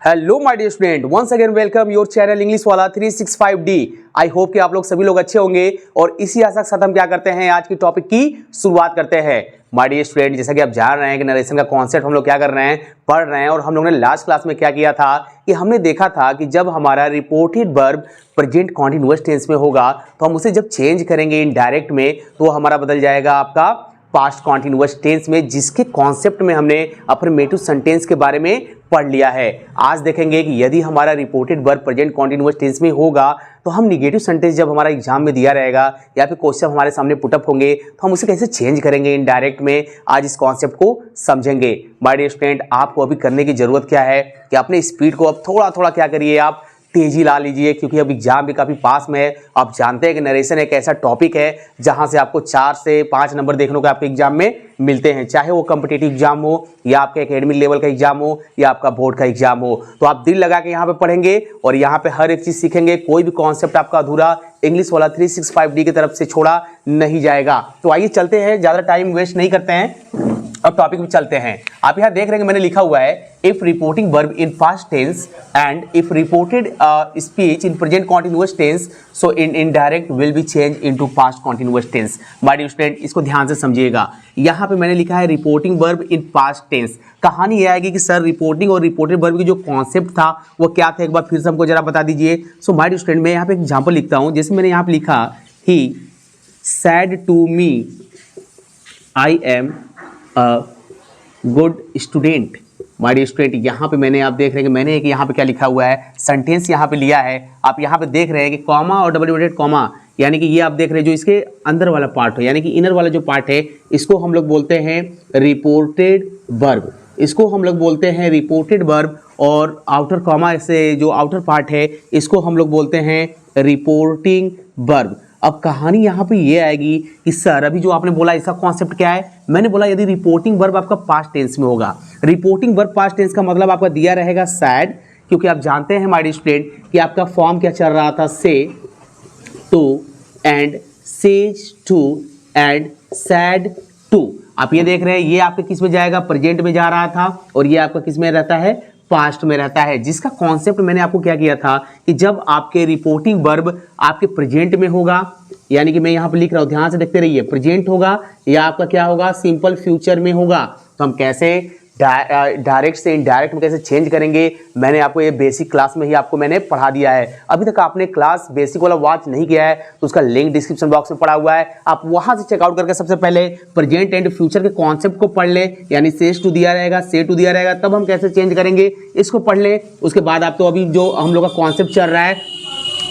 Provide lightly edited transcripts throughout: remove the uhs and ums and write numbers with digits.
Hello my dear student, once again welcome your channel English वाला 365D। I hope कि आप लोग सभी लोग अच्छे होंगे और इसी आशा के साथ हम क्या करते हैं, आज की टॉपिक की शुरुआत करते हैं। माय डियर स्टूडेंट, जैसा कि आप जान रहे हैं कि नरेशन का कॉन्सेप्ट हम लोग क्या कर रहे हैं, पढ़ रहे हैं। और हम लोगों ने लास्ट क्लास में क्या किया था कि हमने देखा था कि जब हमारा reported verb present continuous tense में होगा तो हम उसे जब चेंज करेंगे इनडायरेक्ट में तो हमारा बदल जाएगा आपका पास्ट कॉन्टिन्यूअस टेंस में, जिसके कॉन्सेप्ट में हमने अफर्मेटिव सेंटेंस के बारे में पढ़ लिया है। आज देखेंगे कि यदि हमारा reported verb present continuous tense में होगा तो हम निगेटिव सेंटेंस जब हमारा एग्जाम में दिया रहेगा या फिर क्वेश्चन हमारे सामने पुटअप होंगे तो हम उसे कैसे चेंज करेंगे इनडायरेक्ट में, आज इस कॉन्सेप्ट को समझेंगे। माय डियर स्टूडेंट, आपको अभी करने की जरूरत क्या है कि अपने स्पीड को अब थोड़ा थोड़ा क्या करिए, आप तेजी ला लीजिए, क्योंकि अब एग्जाम भी काफ़ी पास में है। आप जानते हैं कि नरेशन एक ऐसा टॉपिक है जहां से आपको 4 से 5 नंबर देखने को आपके एग्जाम में मिलते हैं, चाहे वो कॉम्पिटिटिव एग्जाम हो या आपके एकेडमिक लेवल का एग्जाम हो या आपका बोर्ड का एग्जाम हो। तो आप दिल लगा के यहाँ पे पढ़ेंगे और यहाँ पे हर एक चीज़ सीखेंगे। कोई भी कॉन्सेप्ट आपका अधूरा इंग्लिश वाला 365D की तरफ से छोड़ा नहीं जाएगा। तो आइए चलते हैं, ज़्यादा टाइम वेस्ट नहीं करते हैं, अब टॉपिक में चलते हैं। आप यहाँ देख रहे हैं मैंने लिखा हुआ है if reporting verb in past tense and if reported speech in present continuous tense so in indirect will be change into past continuous tense. My dear student, इसको ध्यान से समझिएगा। यहाँ पे मैंने लिखा है reporting verb in past tense. कहानी ये आएगी कि सर रिपोर्टिंग और रिपोर्टेड वर्ब की जो कॉन्सेप्ट था वो क्या था, एक बार फिर से हमको जरा बता दीजिए। सो माय डियर स्टूडेंट, मैं यहाँ पे एग्जाम्पल लिखता हूँ। जैसे मैंने यहाँ पे लिखा ही said to me I am a good student. My dear student, यहाँ पे मैंने, आप देख रहे हैं कि मैंने एक यहाँ पे क्या लिखा हुआ है, सेंटेंस यहाँ पे लिया है। आप यहाँ पे देख रहे हैं कि कॉमा और डबल इन्वर्टेड कॉमा, यानी कि ये आप देख रहे हैं जो इसके अंदर वाला पार्ट हो, यानी कि इनर वाला जो पार्ट है, इसको हम लोग बोलते हैं रिपोर्टेड वर्ब। इसको हम लोग बोलते हैं रिपोर्टेड वर्ब। और आउटर कॉमा से जो आउटर पार्ट है इसको हम लोग बोलते हैं रिपोर्टिंग वर्ब। अब कहानी यहाँ पे ये आएगी कि सर अभी जो आपने बोला इसका कॉन्सेप्ट क्या है, मैंने बोला यदि रिपोर्टिंग वर्ब आपका पास्ट टेंस में होगा। रिपोर्टिंग वर्ब पास्ट टेंस का मतलब आपका दिया रहेगा सैड, क्योंकि आप जानते हैं माय डियर स्टूडेंट कि आपका फॉर्म क्या चल रहा था, say to and says to and said to. आप ये देख रहे हैं ये आपके किस में जाएगा, प्रेजेंट में जा रहा था, और ये आपका किस में रहता है, पास्ट में रहता है। जिसका कॉन्सेप्ट मैंने आपको क्या किया था कि जब आपके रिपोर्टिंग वर्ब आपके प्रेजेंट में होगा, यानी कि मैं यहाँ पे लिख रहा हूँ, ध्यान से देखते रहिए, प्रेजेंट होगा या आपका क्या होगा, सिंपल फ्यूचर में होगा, तो हम कैसे डायरेक्ट से इनडायरेक्ट में कैसे चेंज करेंगे, मैंने आपको ये बेसिक क्लास में ही आपको मैंने पढ़ा दिया है। अभी तक आपने क्लास बेसिक वाला वॉच नहीं किया है तो उसका लिंक डिस्क्रिप्शन बॉक्स में पड़ा हुआ है, आप वहां से चेकआउट करके सबसे पहले प्रेजेंट एंड फ्यूचर के कॉन्सेप्ट को पढ़ ले, यानी सेज टू दिया रहेगा, से टू दिया रहेगा, तब हम कैसे चेंज करेंगे इसको पढ़ ले। उसके बाद आप तो अभी जो हम लोग का कॉन्सेप्ट चल रहा है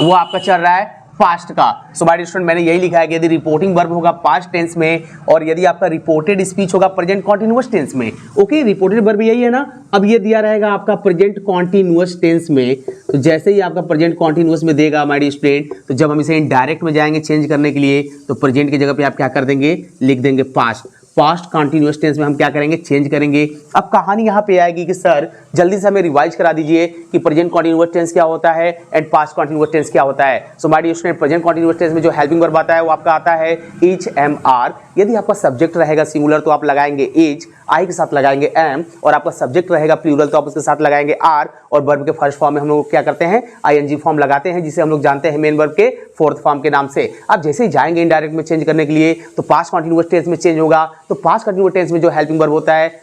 वो आपका चल रहा है पास्ट का। सो माय डियर स्टूडेंट, मैंने यही लिखा है कि यदि रिपोर्टिंग वर्ब होगा पास्ट टेंस में और यदि आपका रिपोर्टेड स्पीच होगा प्रेजेंट कॉन्टिन्यूअस टेंस में। ओके, रिपोर्टेड वर्ब यही है ना। अब ये दिया रहेगा आपका प्रेजेंट कॉन्टिन्यूअस टेंस में, तो जैसे ही आपका प्रेजेंट कॉन्टिन्यूअस में देगा माय डियर स्टूडेंट, तो जब हम इसे इनडायरेक्ट में जाएंगे चेंज करने के लिए तो प्रेजेंट की जगह पे आप क्या कर देंगे, लिख देंगे पास्ट। पास्ट कॉन्टिन्यूअस टेंस में हम क्या करेंगे, चेंज करेंगे। अब कहानी यहाँ पे आएगी कि सर जल्दी से हमें रिवाइज करा दीजिए कि प्रेजेंट कॉन्टिन्यूअस टेंस क्या होता है एंड पास्ट कॉन्टिन्यूअस टेंस क्या होता है। So my dear student, present continuous tense में जो हेल्पिंग वर्ब आता है वो आपका आता है इज एम आर। यदि आपका सब्जेक्ट रहेगा सिंगुलर तो आप लगाएंगे इज, आई के साथ लगाएंगे एम, और आपका सब्जेक्ट रहेगा प्लूरल तो आप उसके साथ लगाएंगे आर। और वर्ब के फर्स्ट फॉर्म में हम लोग क्या करते हैं, आईएनजी फॉर्म लगाते हैं, जिसे हम लोग जानते हैं मेन वर्ब के फोर्थ फॉर्म के नाम से। अब जैसे ही जाएंगे इनडायरेक्ट में चेंज करने के लिए तो पास्ट कॉन्टिन्यूअस टेंस में चेंज होगा। तो पास्ट कॉन्टिन्यूअस टेंस में जो हेल्पिंग वर्ब होता है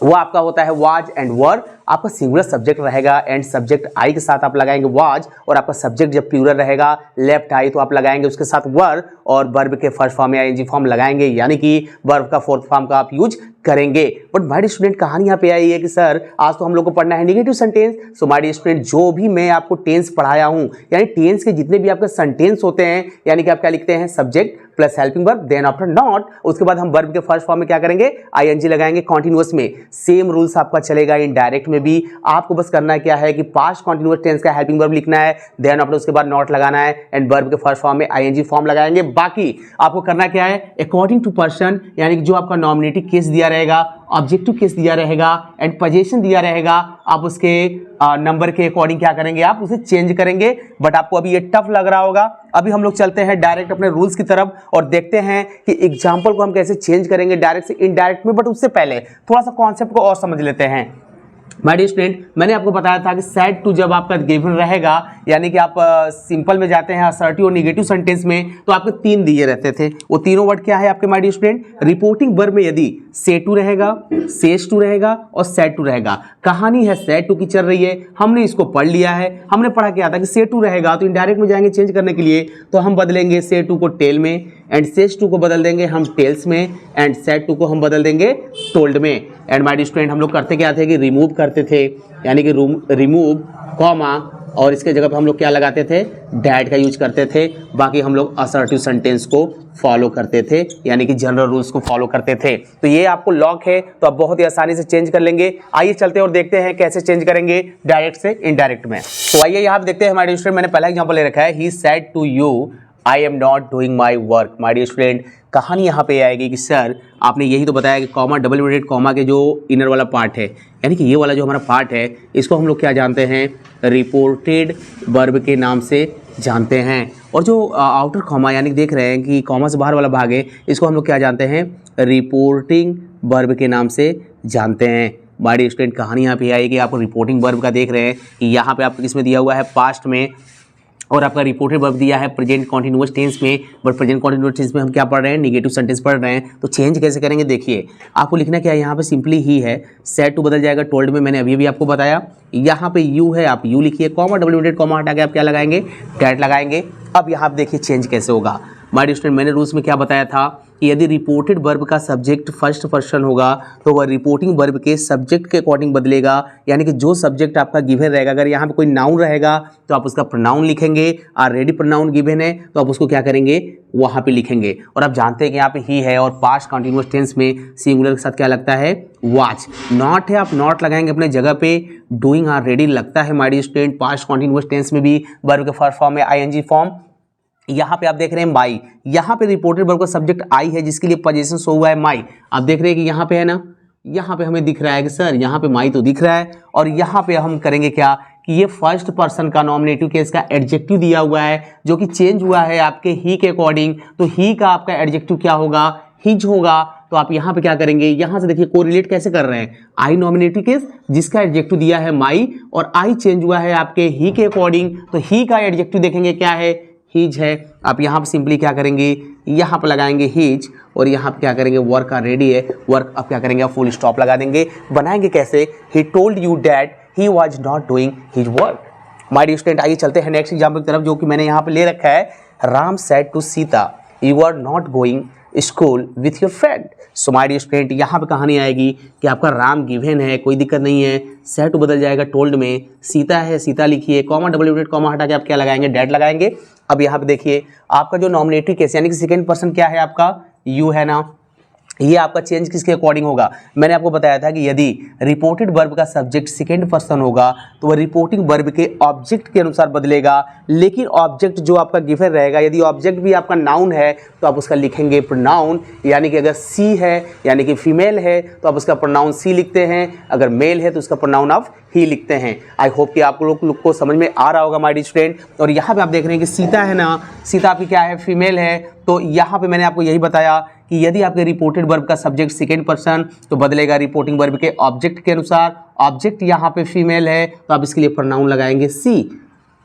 वो आपका होता है वाज एंड वर। आपका सिंगुलर सब्जेक्ट रहेगा एंड सब्जेक्ट आई के साथ आप लगाएंगे वाज, और आपका सब्जेक्ट जब प्लूरल रहेगा लेफ्ट आई तो आप लगाएंगे उसके साथ वर, और वर्ब के फर्स्ट फॉर्म में आईएनजी फॉर्म लगाएंगे, यानी कि वर्ब का फोर्थ फॉर्म का आप यूज करेंगे। बट माय डियर स्टूडेंट, कहानी यहाँ पे आई है कि सर आज तो हम लोग को पढ़ना है negative sentence. So my dear student, जो भी मैं आपको टेंस पढ़ाया हूँ, यानी टेंस के जितने भी आपके सेंटेंस होते हैं, यानी कि आप क्या लिखते हैं, subject plus helping verb then after not, उसके बाद हम वर्ब के फर्स्ट फॉर्म में क्या करेंगे, आईएनजी लगाएंगे कॉन्टिन्यूअस में। सेम रूल्स आपका चलेगा इनडायरेक्ट में भी। आपको बस करना क्या है कि पास्ट कॉन्टिन्यूअस टेंस का हेल्पिंग वर्ब लिखना है, देन आफ्टर उसके बाद नॉट लगाना है एंड वर्ब के फर्स्ट फॉर्म में आईएनजी फॉर्म लगाएंगे। बाकी आपको करना क्या है, अकॉर्डिंग टू पर्सन, यानी कि जो आपका नॉमिनेटिव केस दिया रहेगा, ऑब्जेक्टिव केस दिया रहेगा एंड पोजीशन दिया रहेगा, आप उसके नंबर के अकॉर्डिंग क्या करेंगे, आप उसे चेंज करेंगे। बट आपको अभी ये टफ लग रहा होगा। अभी हम लोग चलते हैं डायरेक्ट अपने रूल्स की तरफ और देखते हैं कि एग्जाम्पल को हम कैसे चेंज करेंगे डायरेक्ट से इनडायरेक्ट में। बट उससे पहले थोड़ा सा कॉन्सेप्ट को और समझ लेते हैं। माय डियर स्टूडेंट, मैंने आपको बताया था कि सेड टू जब आपका गिवन रहेगा, यानी कि आप सिंपल में जाते हैं असर्टिव और नेगेटिव सेंटेंस में, तो आपके तीन दिए रहते थे। वो तीनों वर्ड क्या है आपके my dear student? Reporting verb में यदि से टू रहेगा, सेज टू रहेगा और सेड टू रहेगा। कहानी है सेड टू की चल रही है, हमने इसको पढ़ लिया है। हमने पढ़ा क्या था कि से टू रहेगा तो इनडायरेक्ट में जाएंगे चेंज करने के लिए, तो हम बदलेंगे से टू को टेल में, एंड सेज टू को बदल देंगे हम टेल्स में, एंड सेड टू को हम बदल देंगे टोल्ड में। एंड माय डियर स्टूडेंट, हम लोग करते क्या थे कि रिमूव करते थे, यानी कि रिमूव कॉमा और इसके जगह पे हम लोग क्या लगाते थे? डैट का यूज करते थे। बाकी हम लोग असर्टिव सेंटेंस को फॉलो करते थे, यानी कि जनरल रूल्स को फॉलो करते थे। तो ये आपको लॉक है, तो आप बहुत ही आसानी से चेंज कर लेंगे। आइए चलते हैं और देखते हैं कैसे चेंज करेंगे डायरेक्ट से इनडायरेक्ट में। तो आइए यहाँ पे देखते हैं हमारे स्टूडेंट, मैंने पहला एग्जाम्पल ले रखा है, he said to you I am not doing my work. My dear student, कहानी यहाँ पे आएगी कि सर आपने यही तो बताया कि कॉमा डबल इन्वर्टेड कॉमा के जो इनर वाला पार्ट है, यानी कि ये वाला जो हमारा पार्ट है, इसको हम लोग क्या जानते हैं? रिपोर्टेड वर्ब के नाम से जानते हैं। और जो आउटर कॉमा यानी देख रहे हैं कि कॉमा से बाहर वाला भाग है, इसको हम लोग क्या जानते हैं? रिपोर्टिंग वर्ब के नाम से जानते हैं। माय डियर स्टूडेंट, कहानी यहाँ पे आएगी, आपको रिपोर्टिंग वर्ब का देख रहे हैं कि यहाँ पे आपको किसमें दिया हुआ है? पास्ट में, और आपका रिपोर्टेड वर्ब दिया है प्रेजेंट कॉन्टिन्यूअस टेंस में। बट प्रेजेंट कॉन्टिन्यूअस टेंस में हम क्या पढ़ रहे हैं? नेगेटिव सेंटेंस पढ़ रहे हैं। तो चेंज कैसे करेंगे? देखिए, आपको लिखना क्या है यहाँ पे? सिंपली ही है, सेड टू बदल जाएगा टोल्ड में, मैंने अभी भी आपको बताया। यहाँ पे यू है, आप यू लिखिए, कॉमा डबल इन्वर्टेड कॉमा हटा के आप क्या लगाएंगे? डैट लगाएंगे। अब यहाँ पे देखिए चेंज कैसे होगा। माय डियर स्टूडेंट, मैंने रूल्स में क्या बताया था कि यदि रिपोर्टेड वर्ब का सब्जेक्ट फर्स्ट पर्सन होगा तो वह रिपोर्टिंग वर्ब के सब्जेक्ट के अकॉर्डिंग बदलेगा, यानी कि जो सब्जेक्ट आपका गिवन रहेगा, अगर यहाँ पे कोई नाउन रहेगा तो आप उसका प्रोनाउन लिखेंगे, ऑलरेडी प्रोनाउन गिवन है तो आप उसको क्या करेंगे? वहाँ पे लिखेंगे। और आप जानते हैं कि यहाँ पे ही है, और पास्ट कंटिन्यूअस टेंस में सिंगुलर के साथ क्या लगता है? वॉच। नॉट है, आप नॉट लगाएंगे अपने जगह पे। डूइंग ऑलरेडी लगता है my dear student past continuous tense में भी, वर्ब के फर्स्ट फॉर्म में आईएनजी फॉर्म। यहाँ पे आप देख रहे हैं माई, यहाँ पे रिपोर्टेड वर्ब का सब्जेक्ट आई है, जिसके लिए पोजीशन शो हुआ है माई। आप देख रहे हैं कि यहाँ पे है ना, यहाँ पे हमें दिख रहा है कि सर यहाँ पे माई तो दिख रहा है, और यहाँ पे हम करेंगे क्या कि ये फर्स्ट पर्सन का नॉमिनेटिव केस का एडजेक्टिव दिया हुआ है, जो कि चेंज हुआ है आपके ही के अकॉर्डिंग। तो ही का आपका एडजेक्टिव क्या होगा? हिज होगा। तो आप यहाँ पे क्या करेंगे? यहाँ से देखिए कोरिलेट कैसे कर रहे हैं? आई नॉमिनेटिव केस जिसका एडजेक्टिव दिया है माई, और आई चेंज हुआ है आपके ही के अकॉर्डिंग, तो ही का एडजेक्टिव देखेंगे क्या है? हिज है। आप यहाँ पे सिंपली क्या करेंगे? यहाँ पे लगाएंगे हिज, और यहाँ पे क्या करेंगे? वर्क रेडी है, वर्क आप क्या करेंगे? आप फुल स्टॉप लगा देंगे। बनाएंगे कैसे? He told you that he was not doing his work. My dear student, आइए चलते हैं नेक्स्ट एग्जाम्पल की तरफ, जो कि मैंने यहाँ पे ले रखा है। Ram said to Sita you are not going school with your friend. So my dear student, यहाँ पे कहानी आएगी कि आपका राम गिवन है, कोई दिक्कत नहीं है, सेड टू बदल जाएगा टोल्ड में, सीता है, सीता लिखिए, कॉमा डबल इन्वर्टेड कॉमा हटा के आप क्या लगाएंगे? डैट लगाएंगे। अब यहाँ पे देखिए आपका जो नॉमिनेटिव केस यानी कि सेकंड पर्सन क्या है आपका? यू है ना, ये आपका चेंज किसके अकॉर्डिंग होगा? मैंने आपको बताया था कि यदि रिपोर्टेड वर्ब का सब्जेक्ट सेकंड पर्सन होगा तो वह रिपोर्टिंग वर्ब के ऑब्जेक्ट के अनुसार बदलेगा, लेकिन ऑब्जेक्ट जो आपका गिवन रहेगा, यदि ऑब्जेक्ट भी आपका नाउन है तो आप उसका लिखेंगे प्रोनाउन, यानी कि अगर सी है यानी कि फीमेल है तो आप उसका प्रोनाउन सी लिखते हैं, अगर मेल है तो उसका प्रोनाउन आप ही लिखते हैं। आई होप कि आप लोग को समझ में आ रहा होगा माय डियर स्टूडेंट। और यहाँ पे आप देख रहे हैं कि सीता है ना, सीता आपकी क्या है? फीमेल है। तो यहाँ पे मैंने आपको यही बताया कि यदि आपके रिपोर्टेड वर्ब का सब्जेक्ट सेकंड पर्सन तो बदलेगा रिपोर्टिंग वर्ब के ऑब्जेक्ट के अनुसार। ऑब्जेक्ट यहाँ पे फीमेल है तो आप इसके लिए प्रोनाउन लगाएंगे सी।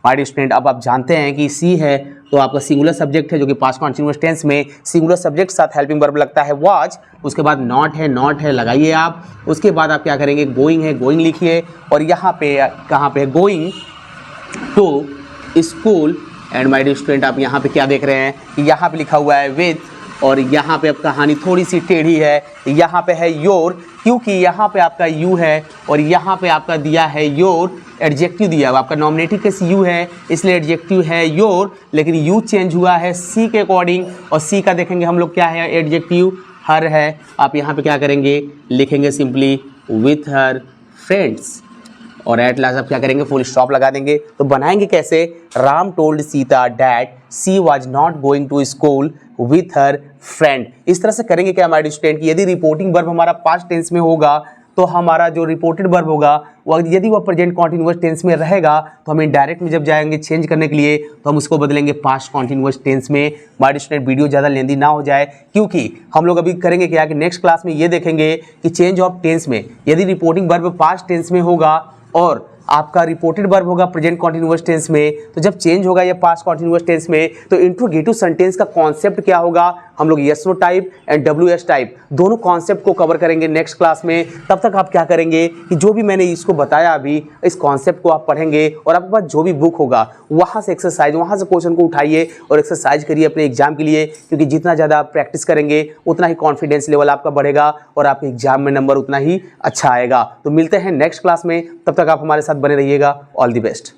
माय डियर स्टूडेंट, अब आप जानते हैं कि सी है तो आपका सिंगुलर सब्जेक्ट है, जो कि पास्ट कंटीन्यूअस टेंस में सिंगुलर सब्जेक्ट के साथ हेल्पिंग वर्ब लगता है वाज। उसके बाद नॉट है, नॉट है लगाइए आप। उसके बाद आप क्या करेंगे? गोइंग है, गोइंग लिखिए, और यहाँ पे कहाँ पे? Going to school. And my dear student, आप यहाँ पे क्या देख रहे हैं कि यहाँ पे लिखा हुआ है विथ, और यहाँ पे अब कहानी थोड़ी सी टेढ़ी है, यहाँ पे है योर, क्योंकि यहाँ पे आपका यू है और यहाँ पे आपका दिया है योर, एडजेक्टिव दिया हुआ आपका नॉमिनेटिव केस यू है, इसलिए एडजेक्टिव है योर, लेकिन यू चेंज हुआ है सी के अकॉर्डिंग, और सी का देखेंगे हम लोग क्या है? एडजेक्टिव हर है। आप यहाँ पे क्या करेंगे? लिखेंगे सिंपली विथ हर फ्रेंड्स, और एट लास्ट आप क्या करेंगे? फुल स्टॉप लगा देंगे। तो बनाएंगे कैसे? Ram told Sita that she was not going to school with her friend. इस तरह से करेंगे क्या हमारे स्टूडेंट की? यदि रिपोर्टिंग वर्ब हमारा पास्ट टेंस में होगा तो हमारा जो रिपोर्टेड वर्ब होगा वो यदि वह प्रेजेंट कॉन्टिन्यूअस टेंस में रहेगा तो हम इनडायरेक्ट में जब जाएंगे चेंज करने के लिए तो हम उसको बदलेंगे पास्ट कॉन्टिन्यूअस टेंस में। माय स्टूडेंट, वीडियो ज़्यादा लेंदी ना हो जाए, क्योंकि हम लोग अभी करेंगे क्या कि नेक्स्ट क्लास में ये देखेंगे कि चेंज ऑफ टेंस में यदि रिपोर्टिंग वर्ब पास्ट टेंस में होगा और आपका रिपोर्टेड वर्ब होगा प्रेजेंट कॉन्टिन्यूअस टेंस में, तो जब चेंज होगा या पास्ट कॉन्टिन्यूअस टेंस में तो इंट्रोगेटिव सेंटेंस का कॉन्सेप्ट क्या होगा, हम लोग yes no type and WH type दोनों कॉन्सेप्ट को कवर करेंगे नेक्स्ट क्लास में। तब तक आप क्या करेंगे कि जो भी मैंने इसको बताया अभी, इस कॉन्सेप्ट को आप पढ़ेंगे और आपके पास जो भी बुक होगा वहाँ से एक्सरसाइज, वहाँ से क्वेश्चन को उठाइए और एक्सरसाइज करिए अपने एग्जाम के लिए, क्योंकि जितना ज़्यादा आप प्रैक्टिस करेंगे उतना ही कॉन्फिडेंस लेवल आपका बढ़ेगा और आपके एग्जाम में नंबर उतना ही अच्छा आएगा। तो मिलते हैं नेक्स्ट क्लास में, तब तक आप हमारे साथ बने रहिएगा। All the best.